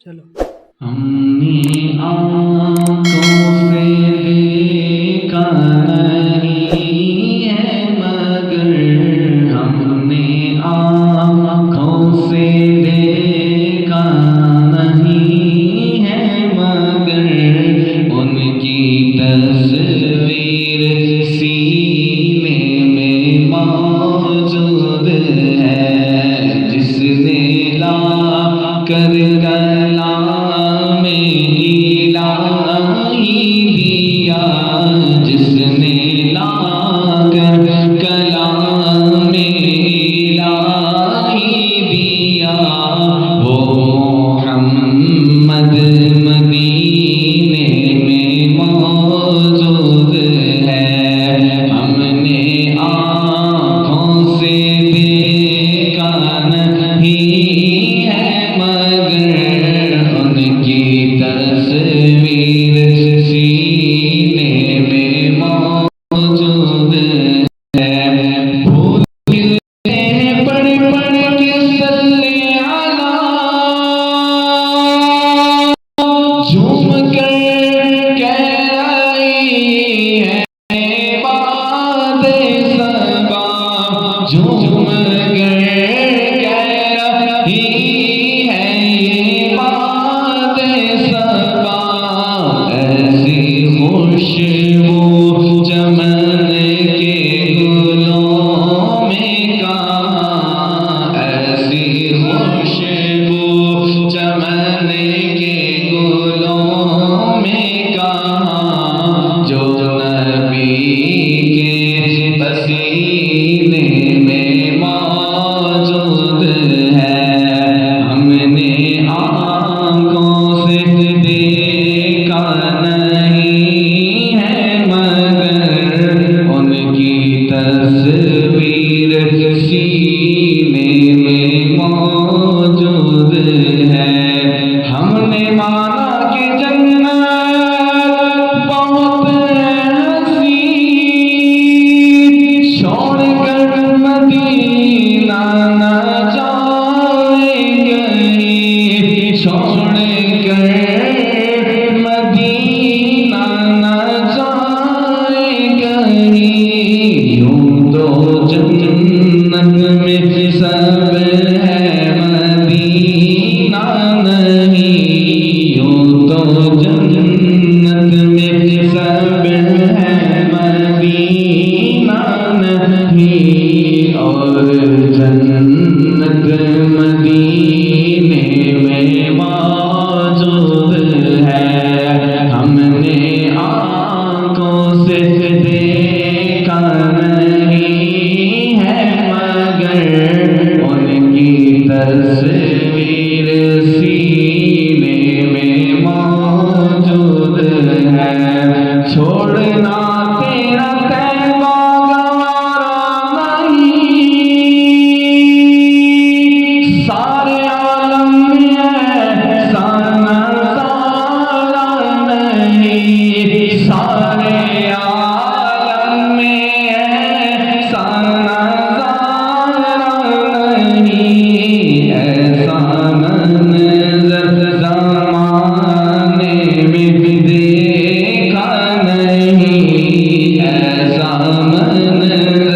چلو ہم نے آنکھوں سے دیکھا نہیں ہے مگر ہم نے آنکھوں سے دیکھا نہیں ہے مگر ان کی تصویر سینے میں موجود ہے جس نے لا کر گلا میں الہی دیا جس نے لا کر گلا میں الہی دیا وہ محمد مدینے میں موجود ہے ہم نے آنکھوں سے دیکھا نہیں ہے مگر ان کی تصویر سینے میں موجود ہے بھول گئے پڑھ پڑھ کے صلی علی جھوم کر کہہ رہی ہے باد صبا جھوم کر کہہ رہی ہے باد صبا ایسی خوشبو چمن کے گلوں میں کہاں ایسی خوشبو چمن کے گلوں میں کہاں جو نبی کے پسینے میں موجود ہے ہم نے آنکھوں سے دیکھا نہیں ہے مگر ان کی تصویر سینے میں موجود ہے ہم نے مانا کہ جنت بہت حسین چھوڑ کر مدینہ نہ جائیں گے چھوڑ کر مدینہ نہ جائیں گے یوں تو جنت میں سب ہے مدینہ نہیں یوں تو جنت میں سب ہے مدینہ نہیں اور جنت مدینے میں موجود ہے ہم نے آنکھوں سے دیکھا نہیں ہے مگر ان کی تصویر سینے میں موجود ہے چھوڑنا تیرا طیبہ گوارا نہیں سارے عالم میں احسان سارا نہیں سارے عالم میں احسان سارا نہیں ایسا منظر زمانے میں دیکھا نہیں ایسا منظر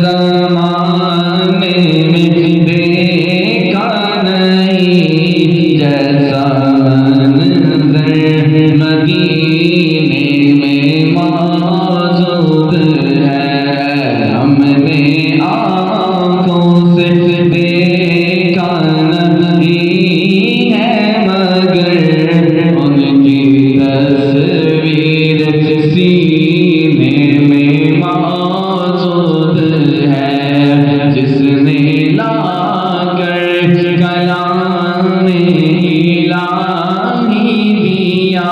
زمانے میں دیکھا نہیں جیسا منظر مدینے میں موجود ہے ہم نے آنکھوں سے دیکھا نہیں ہے مگر ان کی تصویر سینے میں موجود ہے جس نے لا کر کلام الہی دیا